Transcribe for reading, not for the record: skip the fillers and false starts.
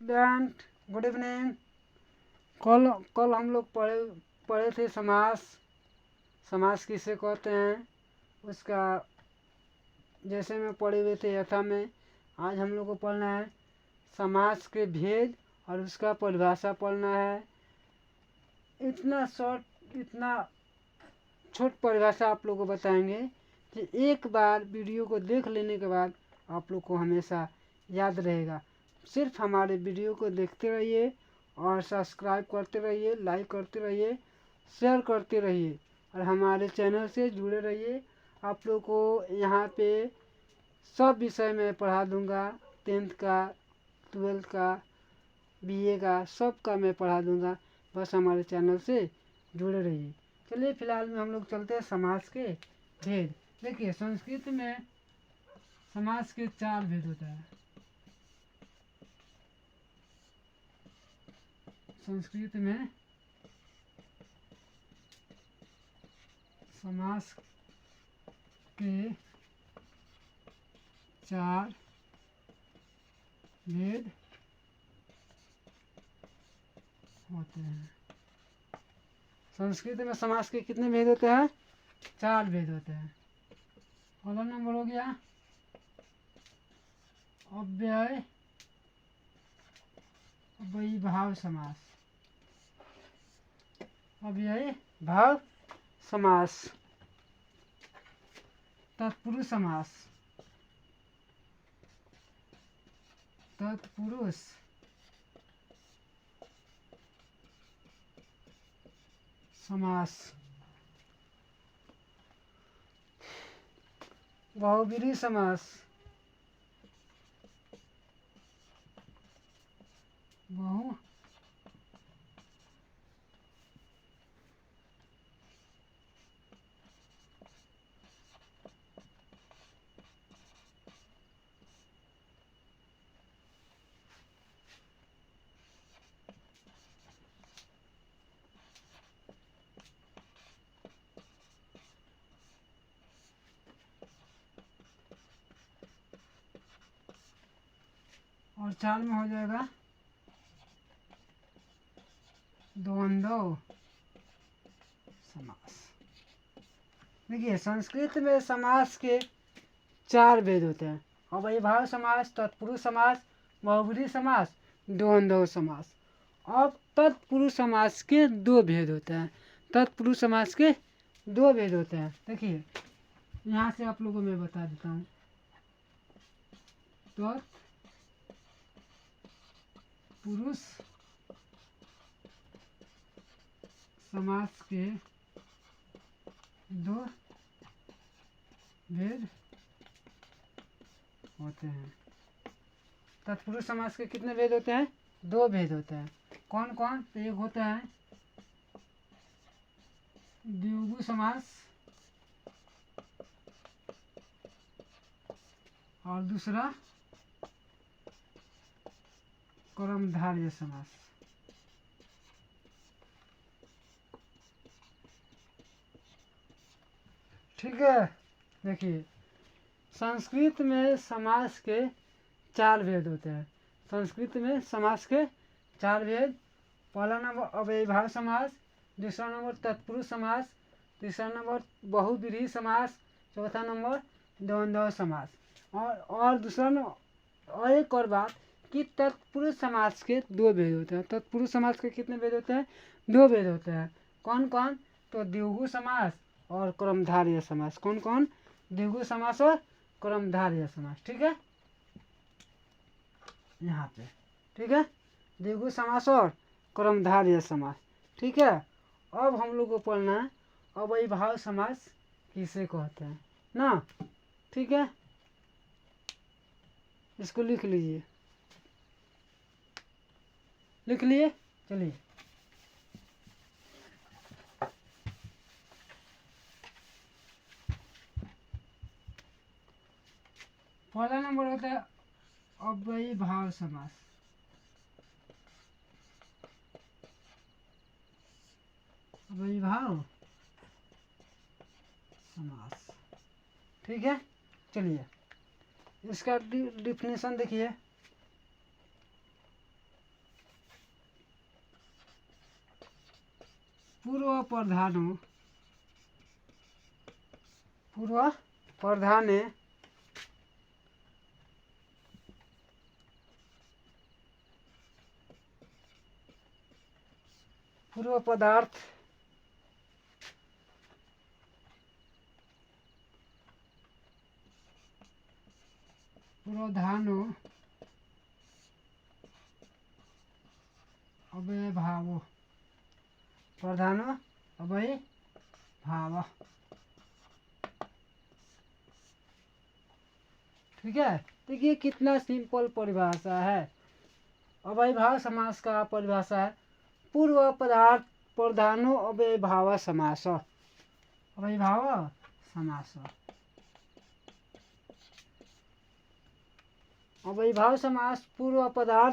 Student, good evening. कल कल हम लोग पढ़े थे समास किसे कहते हैं उसका, जैसे में पढ़े हुए थे यथा में। आज हम लोग को पढ़ना है समास के भेद और उसका परिभाषा पढ़ना है। इतना छोट परिभाषा आप लोग को बताएंगे कि एक बार वीडियो को देख लेने के बाद आप लोग को हमेशा याद रहेगा। सिर्फ हमारे वीडियो को देखते रहिए और सब्सक्राइब करते रहिए, लाइक करते रहिए, शेयर करते रहिए और हमारे चैनल से जुड़े रहिए। आप लोग को यहाँ पे सब विषय में पढ़ा दूँगा, 10th का, 12th का, BA का, सब का मैं पढ़ा दूँगा। बस हमारे चैनल से जुड़े रहिए। चलिए फिलहाल में हम लोग चलते हैं समास के भेद। देखिए संस्कृत में समास के 4 भेद होता है। संस्कृत में समास के 4 भेद होते हैं। संस्कृत में समास के कितने भेद होते हैं? 4 भेद होते हैं। पहला नंबर हो गया अव्यय भाव समास। अव्यय भाव समास, तत्पुरुष समास, तत्पुरुष समास, बहुब्रीहि समास, बहु और 4 में हो जाएगा द्वंद्व समास। देखिए संस्कृत में समास के 4 भेद होते हैं। अव्ययभाव समास, तत्पुरुष समास, बहुब्रीहि समास, द्वंद्व समास। अब तत्पुरुष समास के 2 भेद होते हैं। तत्पुरुष समास के 2 भेद होते हैं। देखिए यहाँ से आप लोगों को मैं बता देता हूँ। तत्पुरुष समास के 2 भेद होते हैं। तत्पुरुष समास के कितने भेद होते हैं? 2 भेद होते हैं। कौन कौन? तो एक होता है द्विगु समास और दूसरा कर्मधारय समास। ठीक है। देखिए संस्कृत में समास के 4 भेद होते हैं। संस्कृत में समास के 4 भेद। पहला नंबर अव्ययभाव समास, दूसरा नंबर तत्पुरुष समास, तीसरा नंबर बहुब्रीहि समास, चौथा नंबर द्वंद्व समास। और दूसरा और एक और बात कि तत्पुरुष समास के 2 भेद होते हैं। तत्पुरुष समास के कितने भेद होते हैं? 2 भेद होते हैं। कौन कौन? तो द्विगु समास और कर्मधारय समास। कौन कौन? द्विगु समास और कर्मधारय समास। ठीक है, यहाँ पे ठीक है, द्विगु समास और कर्मधारय समास। ठीक है। अब हम लोग को पढ़ना है अव्ययभाव समास किसे कहते हैं ना। ठीक है, इसको लिख लीजिए। लिख लिए? चलिए पहला नंबर होता है अव्ययभाव समास। अव्ययभाव समास। ठीक है, चलिए इसका डिफिनेशन देखिए। पूर्व प्रधानो पूर्व प्रधाने पूर्व पदार्थ पूर्वधानो अव्ययभावो प्रधानो अव्ययभाव। ठीक है, देखिए कितना सिंपल परिभाषा है। अव्ययभाव समास का परिभाषा है पूर्व पदार्थ प्रधानो अव्ययभाव समास। अव्ययभाव समास, अव्ययभाव समास पूर्व पदार्थ